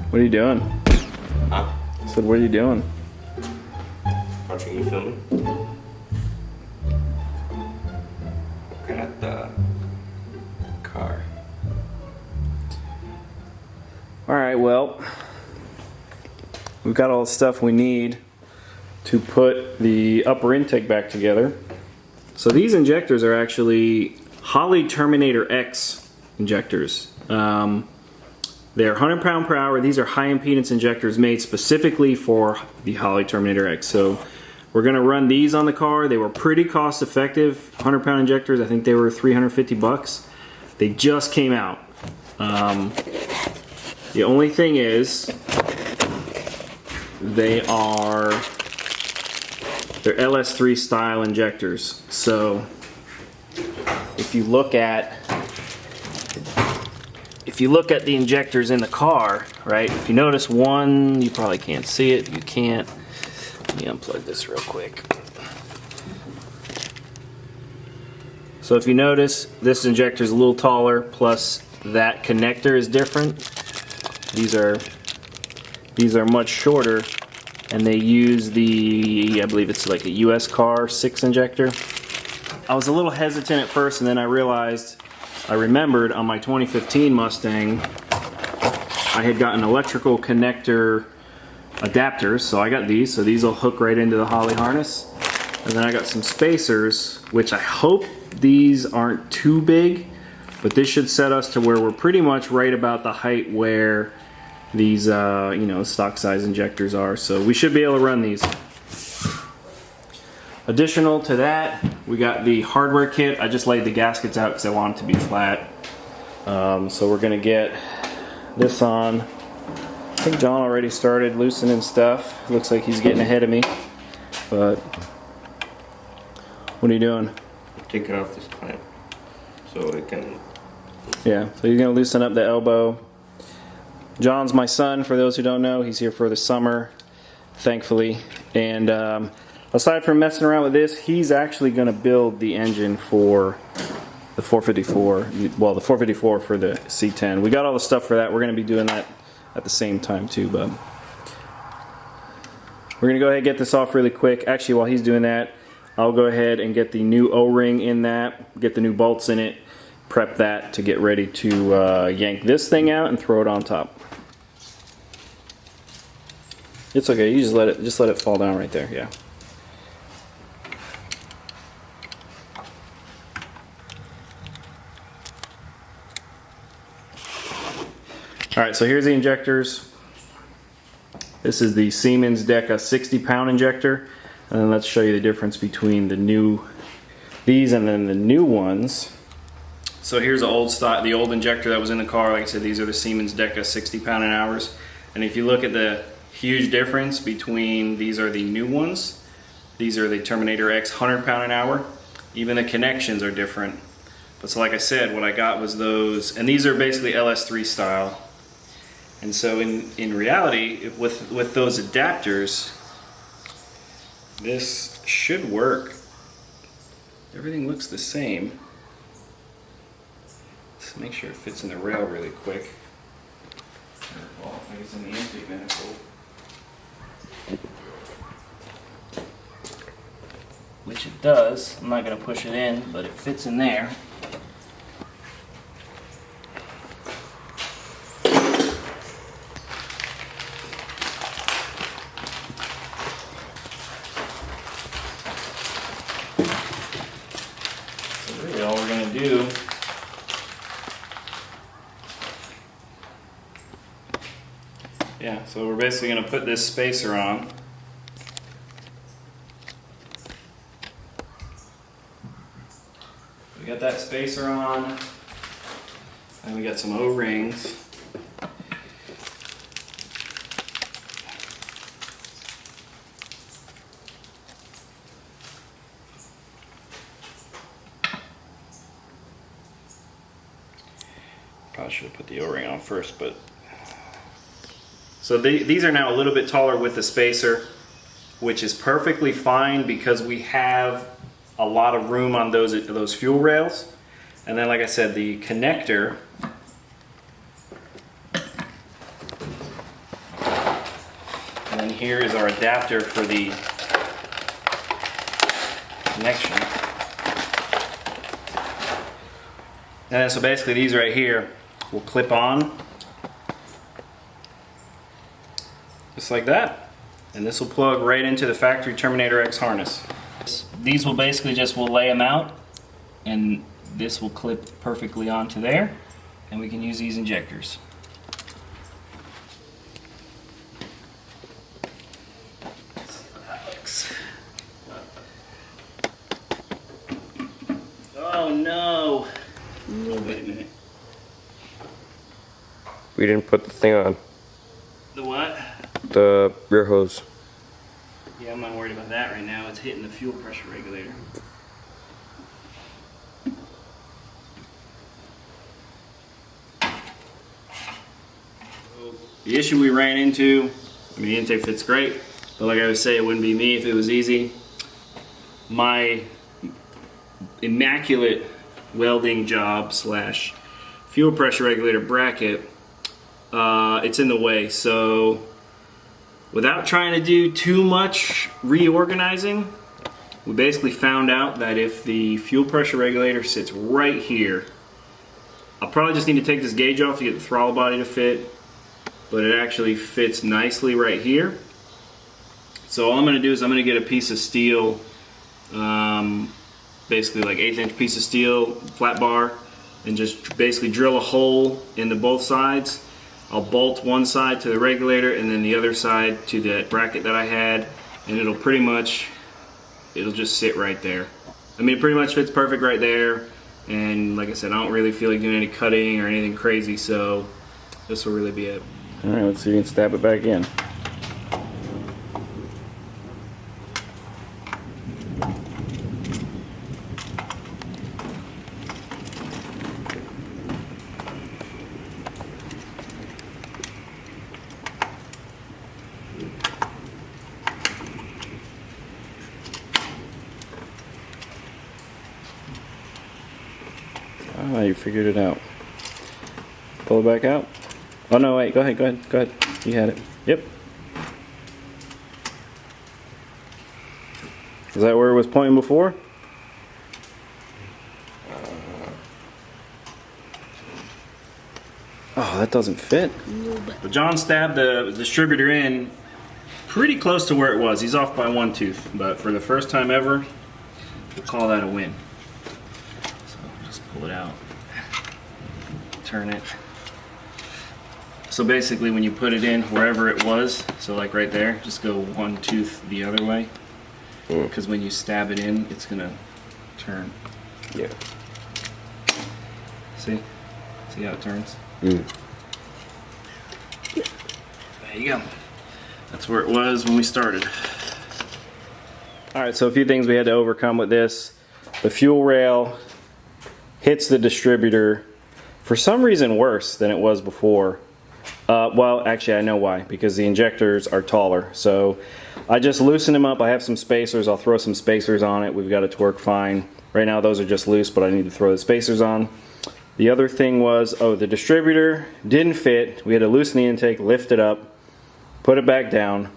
What are you doing? Huh? I said, what are you doing? Watching you filming. Looking at the car. Alright, well, we've got all the stuff we need to put the upper intake back together. So these injectors are actually Holley Terminator X injectors. They're 100 pound per hour. These are high impedance injectors made specifically for the Holley Terminator X. So we're going to run these on the car. They were pretty cost effective. 100 pound injectors, I think they were 350 bucks. They just came out. The only thing is, they're LS3 style injectors. So if you look at the injectors in the car, right? If you notice one, you probably can't see it. If you can't, let me unplug this real quick. So if you notice, this injector is a little taller, plus that connector is different. These are much shorter, and they use the, I believe it's like a US car 6 injector. I was a little hesitant at first, and then I remembered on my 2015 Mustang, I had gotten electrical connector adapters, so I got these. So these will hook right into the Holley harness. And then I got some spacers, which I hope these aren't too big, but this should set us to where we're pretty much right about the height where these, stock size injectors are. So we should be able to run these. Additional to that, we got the hardware kit. I just laid the gaskets out because I want them to be flat. So we're gonna get this on. I think John already started loosening stuff. Looks like he's getting ahead of me. But what are you doing? Taking off this clamp so it can. Yeah, so he's gonna loosen up the elbow. John's my son, for those who don't know. He's here for the summer, thankfully. And aside from messing around with this, he's actually going to build the engine for the 454. Well, the 454 for the C10. We got all the stuff for that. We're going to be doing that at the same time too, but we're going to go ahead and get this off really quick. Actually, while he's doing that, I'll go ahead and get the new O-ring in that, get the new bolts in it, prep that to get ready to yank this thing out and throw it on top. It's okay. You just let it fall down right there. Yeah. All right. So here's the injectors. This is the Siemens Deca 60 pound injector, and then let's show you the difference between these and then the new ones. So here's the old injector that was in the car. Like I said, these are the Siemens Deca 60 pound an hours. And if you look at the huge difference between, these are the new ones. These are the Terminator X 100 pound an hour. Even the connections are different. But so like I said, what I got was those, and these are basically LS3 style. And so in reality, with those adapters, this should work. Everything looks the same. Let's make sure it fits in the rail really quick. Well, I think it's in the intake manifold. Which it does. I'm not going to push it in, but it fits in there. So really all we're going to do so we're basically going to put this spacer on. We got that spacer on, and we got some O-rings. Probably should have put the O-ring on first, but so these are now a little bit taller with the spacer, which is perfectly fine because we have a lot of room on those fuel rails. And then, like I said, the connector here is our adapter for the connection. And then so basically these right here will clip on just like that. And this will plug right into the factory Terminator X harness. These will basically we'll lay them out and this will clip perfectly onto there and we can use these injectors. Oh no! Oh, wait a minute. We didn't put the thing on. The what? The rear hose. Yeah, I'm not worried about that right now. It's hitting the fuel pressure regulator. The issue we ran into, I mean the intake fits great, but like I was saying, it wouldn't be me if it was easy. My immaculate welding job slash fuel pressure regulator bracket, it's in the way. So without trying to do too much reorganizing, we basically found out that if the fuel pressure regulator sits right here, I'll probably just need to take this gauge off to get the throttle body to fit, but it actually fits nicely right here. So all I'm going to do is I'm going to get a piece of steel, basically like 1/8 inch piece of steel, flat bar, and just basically drill a hole into both sides. I'll bolt one side to the regulator and then the other side to the bracket that I had, and it'll just sit right there. I mean, it pretty much fits perfect right there, and like I said, I don't really feel like doing any cutting or anything crazy, so this will really be it. All right, let's see if you can stab it back in. Ah, you figured it out. Pull it back out. Oh no, wait, go ahead. You had it. Yep. Is that where it was pointing before? Oh, that doesn't fit. But John stabbed the distributor in pretty close to where it was. He's off by 1 tooth, but for the first time ever, we'll call that a win. So just pull it out, turn it. So basically when you put it in wherever it was, so like right there, just go 1 tooth the other way, because when you stab it in, it's gonna turn. Yeah. See how it turns? Mm. There you go. That's where it was when we started. Alright, so a few things we had to overcome with this. The fuel rail hits the distributor for some reason worse than it was before. Well, actually I know why, because the injectors are taller. So I just loosened them up. I have some spacers. I'll throw some spacers on it. We've got it to work fine. Right now those are just loose, but I need to throw the spacers on. The other thing was, the distributor didn't fit. We had to loosen the intake, lift it up, put it back down.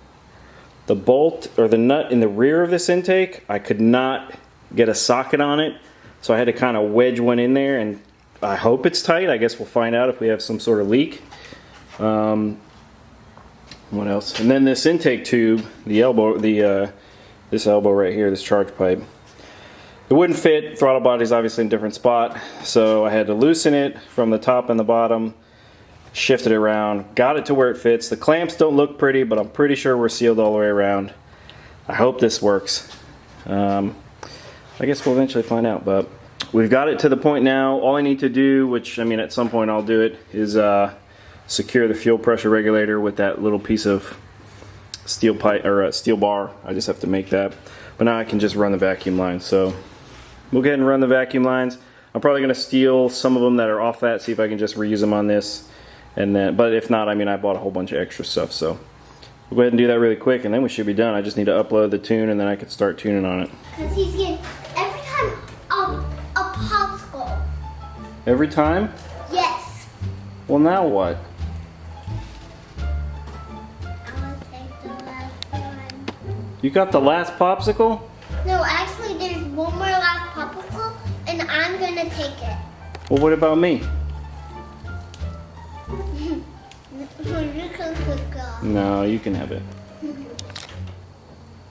The bolt or the nut in the rear of this intake, I could not get a socket on it, so I had to kind of wedge one in there, and I hope it's tight. I guess we'll find out if we have some sort of leak. What else? And then this intake tube, the elbow, this elbow right here, this charge pipe, it wouldn't fit. Throttle body's obviously in a different spot, so I had to loosen it from the top and the bottom, shift it around, got it to where it fits. The clamps don't look pretty, but I'm pretty sure we're sealed all the way around. I hope this works. I guess we'll eventually find out, but we've got it to the point now. All I need to do, which I mean at some point I'll do it, is secure the fuel pressure regulator with that little piece of steel pipe or steel bar. I just have to make that. But now I can just run the vacuum lines. So we'll go ahead and run the vacuum lines. I'm probably going to steal some of them that are off that, see if I can just reuse them on this. And then, but if not, I mean I bought a whole bunch of extra stuff. So we'll go ahead and do that really quick, and then we should be done. I just need to upload the tune, and then I can start tuning on it. Because he's getting every time a popsicle. Every time? Yes. Well, now what? I'm gonna take the left You got the last popsicle? No, actually, there's one more last popsicle, and I'm gonna take it. Well, what about me? You can pick up. No, you can have it.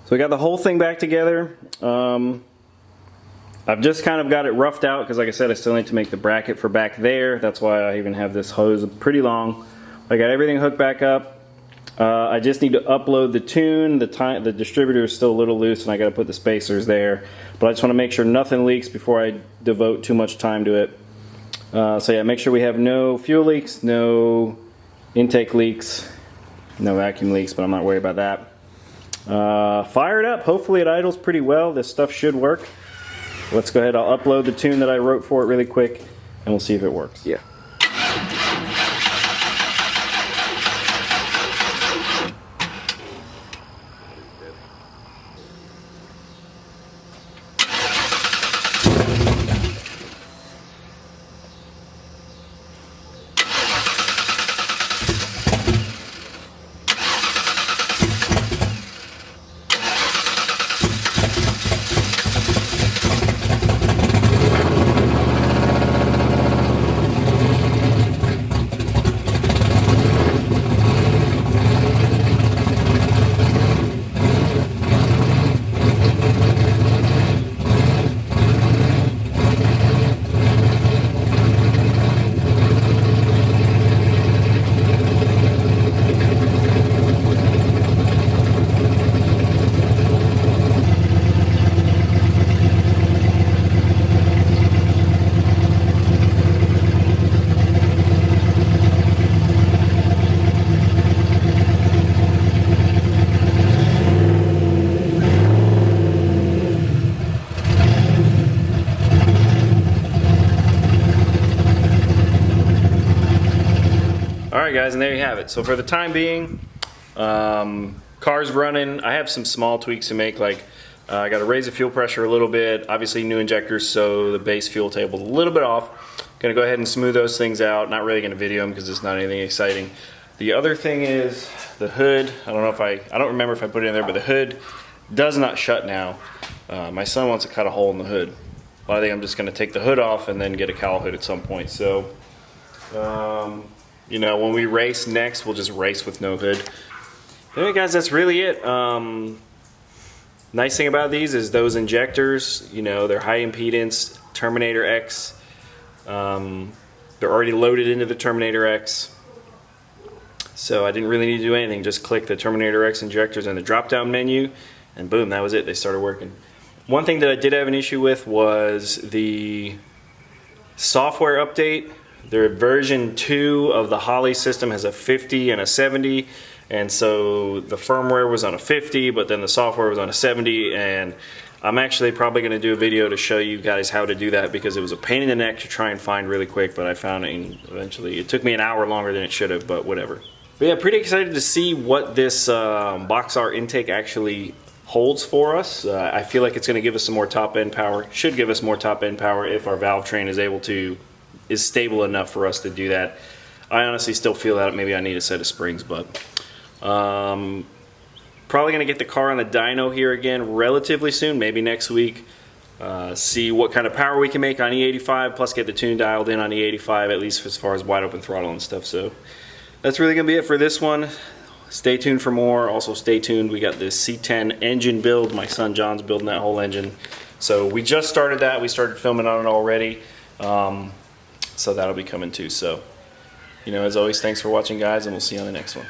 So we got the whole thing back together. I've just kind of got it roughed out because, like I said, I still need to make the bracket for back there. That's why I even have this hose pretty long. I got everything hooked back up. I just need to upload the tune. The distributor is still a little loose, and I got to put the spacers there. But I just want to make sure nothing leaks before I devote too much time to it. So yeah, make sure we have no fuel leaks, no intake leaks, no vacuum leaks, but I'm not worried about that. Fire it up. Hopefully it idles pretty well. This stuff should work. Let's go ahead. I'll upload the tune that I wrote for it really quick, and we'll see if it works. Yeah. Alright guys, and there you have it. So for the time being, car's running. I have some small tweaks to make, like I got to raise the fuel pressure a little bit. Obviously new injectors, so the base fuel table's a little bit off. Gonna go ahead and smooth those things out. Not really gonna video them because it's not anything exciting. The other thing is the hood. I don't remember if I put it in there, but the hood does not shut now. My son wants to cut a hole in the hood. Well, I think I'm just gonna take the hood off and then get a cowl hood at some point. So, you know, when we race next, we'll just race with no hood. Anyway, guys, that's really it. Nice thing about these is those injectors, you know, they're high impedance, Terminator X. They're already loaded into the Terminator X. So I didn't really need to do anything. Just click the Terminator X injectors in the drop-down menu, and boom, that was it. They started working. One thing that I did have an issue with was the software update. Their version 2 of the Holley system has a 50 and a 70, and so the firmware was on a 50, but then the software was on a 70, and I'm actually probably going to do a video to show you guys how to do that because it was a pain in the neck to try and find really quick, but I found it, and eventually it took me an hour longer than it should have, but whatever. But yeah, pretty excited to see what this box R intake actually holds for us. I feel like it's going to give us some more top end power. Should give us more top end power if our valve train is stable enough for us to do that. I honestly still feel that maybe I need a set of springs, but probably going to get the car on the dyno here again relatively soon, maybe next week. See what kind of power we can make on E85, plus get the tune dialed in on E85, at least as far as wide open throttle and stuff. So that's really going to be it for this one. Stay tuned for more. Also stay tuned, we got this C10 engine build. My son John's building that whole engine. So we just started that. We started filming on it already. So that'll be coming too. So, you know, as always, thanks for watching, guys, and we'll see you on the next one.